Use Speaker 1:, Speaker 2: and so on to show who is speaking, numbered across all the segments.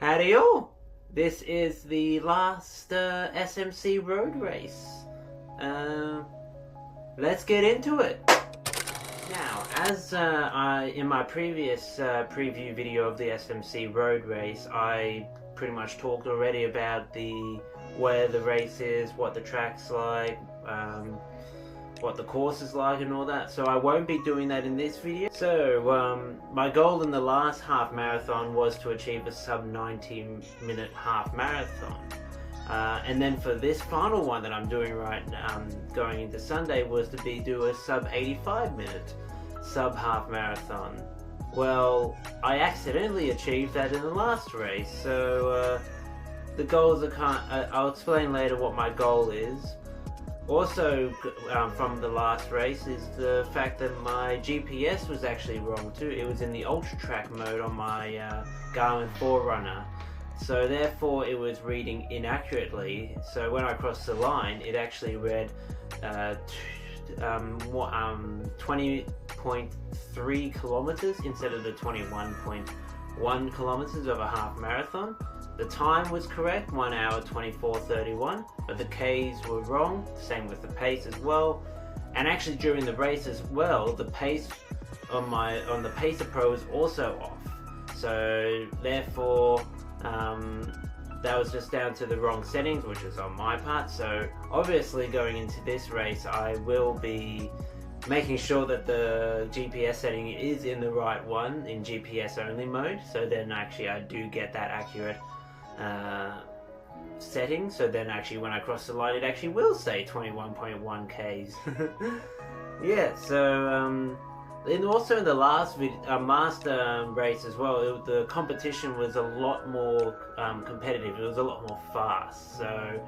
Speaker 1: Howdy all! This is the last SMC Road Race. Let's get into it. Now, as in my previous preview video of the SMC Road Race, I pretty much talked already about where the race is, what the track's like, what the course is like and all that, so I won't be doing that in this video. So my goal in the last half marathon was to achieve a sub 90-minute half marathon, and then for this final one that I'm doing right now, going into Sunday, was to do a sub 85-minute sub half marathon. Well, I accidentally achieved that in the last race, so the goals are I'll explain later what my goal is. Also, from the last race is the fact that my GPS was actually wrong too. It was in the ultra track mode on my Garmin Forerunner, so therefore it was reading inaccurately. So when I crossed the line, it actually read 20.3 kilometers instead of the 21.1 kilometers of a half marathon. The time was correct, 1 hour 24:31, but the Ks were wrong, same with the pace as well. And actually during the race as well, the pace on the Pacer Pro is also off. So therefore, that was just down to the wrong settings, which is on my part. So obviously going into this race, I will be making sure that the GPS setting is in the right one, in GPS only mode, so then actually I do get that accurate setting, so then actually when I cross the line it actually will say 21.1 Ks. Yeah, so and also in the last race as well, the competition was a lot more competitive, it was a lot more fast. So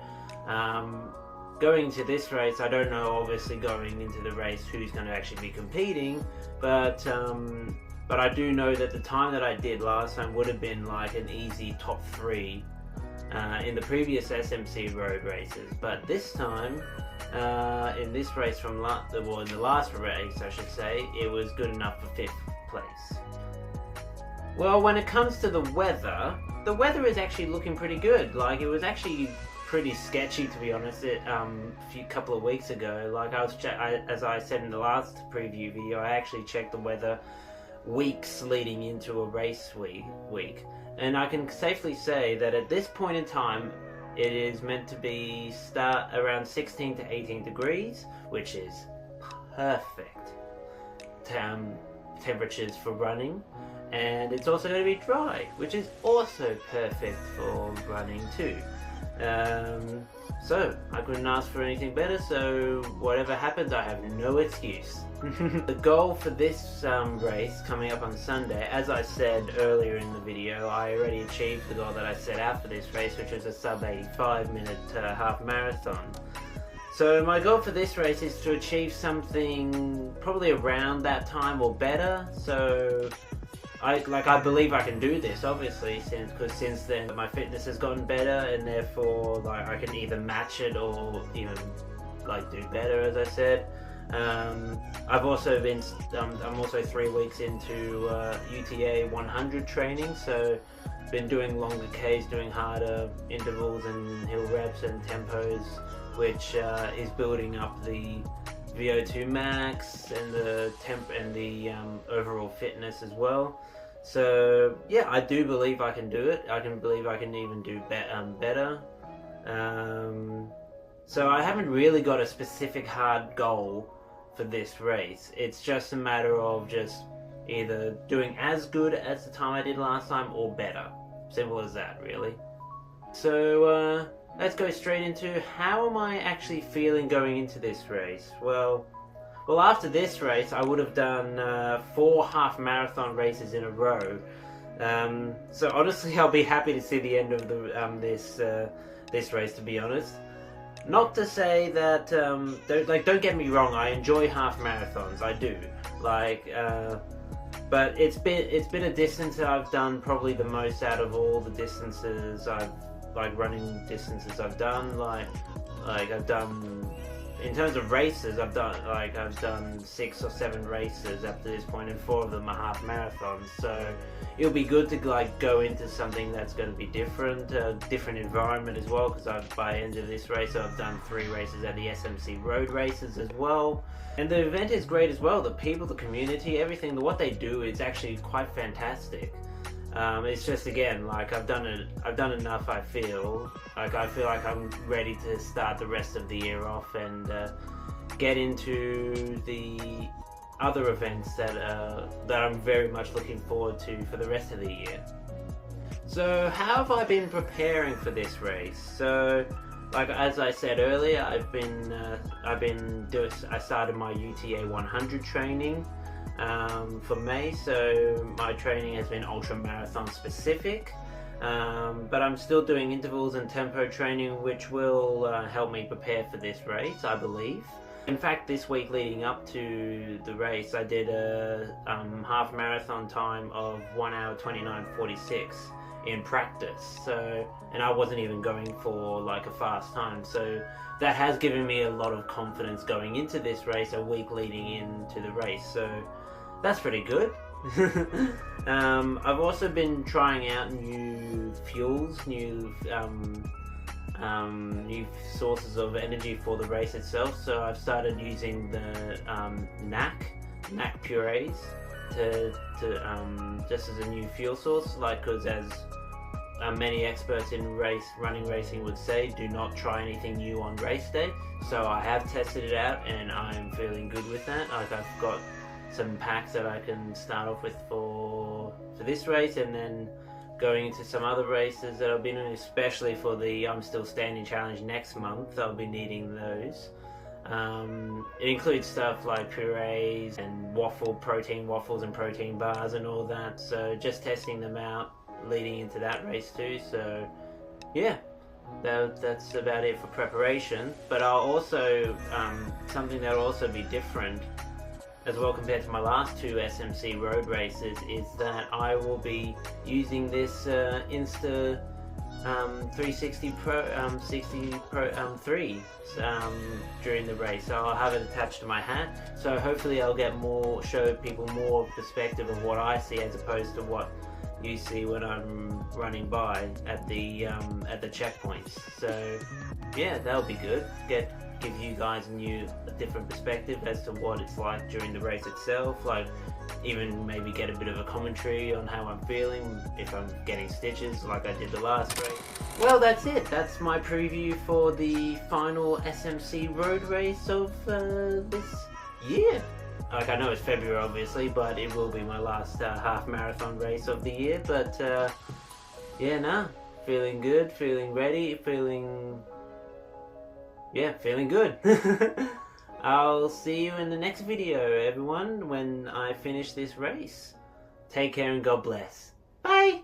Speaker 1: going into this race, I don't know obviously going into the race who's going to actually be competing, but I do know that the time that I did last time would have been like an easy top 3 in the previous SMC road races. But this time, in this race in the last race I should say, it was good enough for 5th place. Well, when it comes to the weather is actually looking pretty good. Like, it was actually pretty sketchy, to be honest. A couple of weeks ago, like as I said in the last preview video, I actually checked the weather weeks leading into a race week, and I can safely say that at this point in time it is meant to start around 16 to 18 degrees, which is perfect temperatures for running, and it's also going to be dry, which is also perfect for running too. So I couldn't ask for anything better, so whatever happens, I have no excuse. The goal for this race coming up on Sunday, as I said earlier in the video, I already achieved the goal that I set out for this race, which was a sub 85-minute half marathon. So my goal for this race is to achieve something probably around that time or better. So I believe I can do this, obviously, because since then my fitness has gotten better, and therefore like I can either match it or even like do better, as I said. I've also been I'm also 3 weeks into UTA 100 training, so been doing longer Ks, doing harder intervals and hill reps and tempos, which is building up the VO2 max and the overall fitness as well. So yeah, I do believe I can do it. I can believe I can even do better. So I haven't really got a specific hard goal for this race. It's just a matter of just either doing as good as the time I did last time or better. Simple as that, really. So let's go straight into how am I actually feeling going into this race. Well, after this race, I would have done 4 half marathon races in a row. So honestly, I'll be happy to see the end of this race, to be honest. Not to say that don't get me wrong, I enjoy half marathons, I do. But it's been a distance that I've done probably the most out of all the distances running distances I've done. Like I've done in terms of races, I've done 6 or 7 races up to this point, and 4 of them are half marathons. So it'll be good to like go into something that's going to be different, different environment as well. Because by the end of this race, I've done 3 races at the SMC Road Races as well, and the event is great as well. The people, the community, everything, what they do is actually quite fantastic. It's just, again, like I've done enough. I feel like I'm ready to start the rest of the year off and get into the other events that I'm very much looking forward to for the rest of the year. So how have I been preparing for this race? So, like as I said earlier, I started my UTA 100 training for May, so my training has been ultra marathon specific, but I'm still doing intervals and tempo training, which will help me prepare for this race, I believe. In fact, this week leading up to the race, I did a half marathon time of 1 hour 29:46 in practice. So, and I wasn't even going for like a fast time, so that has given me a lot of confidence going into this race a week leading into the race. So that's pretty good. I've also been trying out new fuels, new sources of energy for the race itself. So I've started using the NAC purees to just as a new fuel source, like, because as many experts in running racing would say, do not try anything new on race day. So I have tested it out and I'm feeling good with that. Like, I've got some packs that I can start off with for this race, and then going into some other races that I'll be doing, especially for the I'm Still Standing Challenge next month. I'll be needing those. It includes stuff like purees and protein waffles and protein bars and all that. So just testing them out leading into that race too. So yeah, that's about it for preparation. But I'll also something that'll also be different as well compared to my last 2 SMC road races is that I will be using this Insta 360 Pro 60 Pro 3 during the race. So I'll have it attached to my hat, so hopefully I'll show people more perspective of what I see as opposed to what you see when I'm running by at the checkpoints. So yeah, that'll be good. Give you guys a different perspective as to what it's like during the race itself, like even maybe get a bit of a commentary on how I'm feeling, if I'm getting stitches like I did the last race. Well, that's it. That's my preview for the final SMC road race of this year. Like, I know it's February obviously, but it will be my last half marathon race of the year. But yeah, feeling good, feeling ready, feeling good. I'll see you in the next video, everyone, when I finish this race. Take care and God bless. Bye!